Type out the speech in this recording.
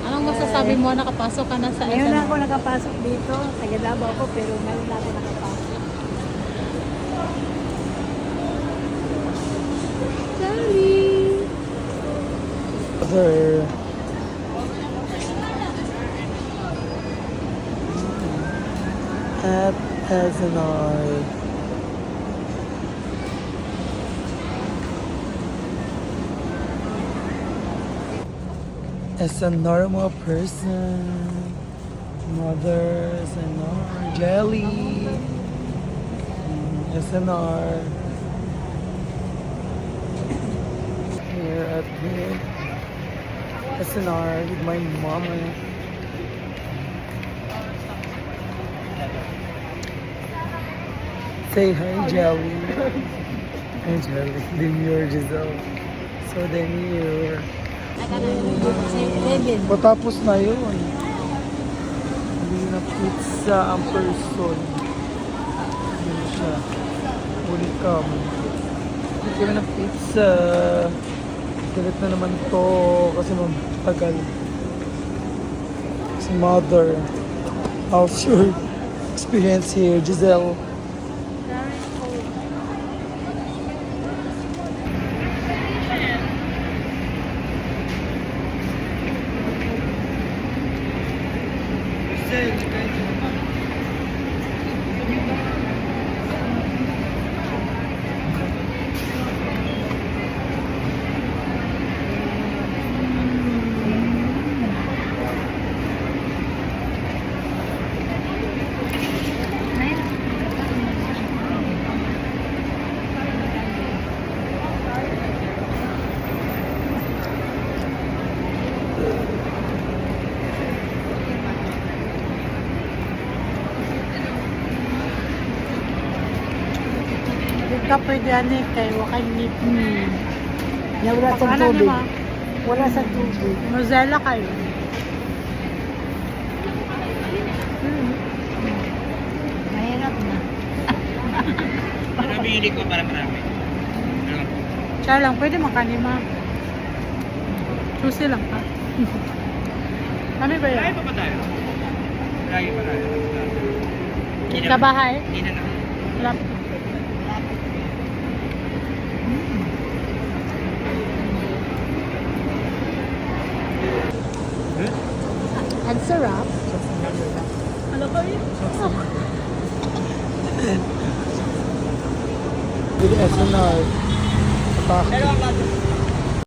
Anong masasabi mo? Nakapasok ka na sa Ngayon SM? na ako nakapasok dito. Taga-Davao ako pero ngayon na ako nakapasok. Sorry! Other at SNR. As a normal person, mother, SNR, jelly, SNR. Here at the SNR with my mama. Say hi, Jelly. Hi, Jelly. Demure, Giselle. So, demure. Patapos na yun. Hindi na pizza ang person. Hindi siya. Welcome. Hindi kami na pizza. Galit na naman to kasi magtagal. Si mother. How's your experience here, Giselle? Hindi ka pwede anik kay wakay nip ni. Wala sa Ano tubig. naman? Wala sa tubig. Mozella kayo. Mahirap na. Marami unique ko para marami. Siya lang, pwede makanima. Susi lang ka. Kami ba Lagi yan? pa ba tayo? Lagi pa tayo. Sa bahay? Hindi na lang. Lap. Ang sarap. Ano ba yun? With SNR. Pero ang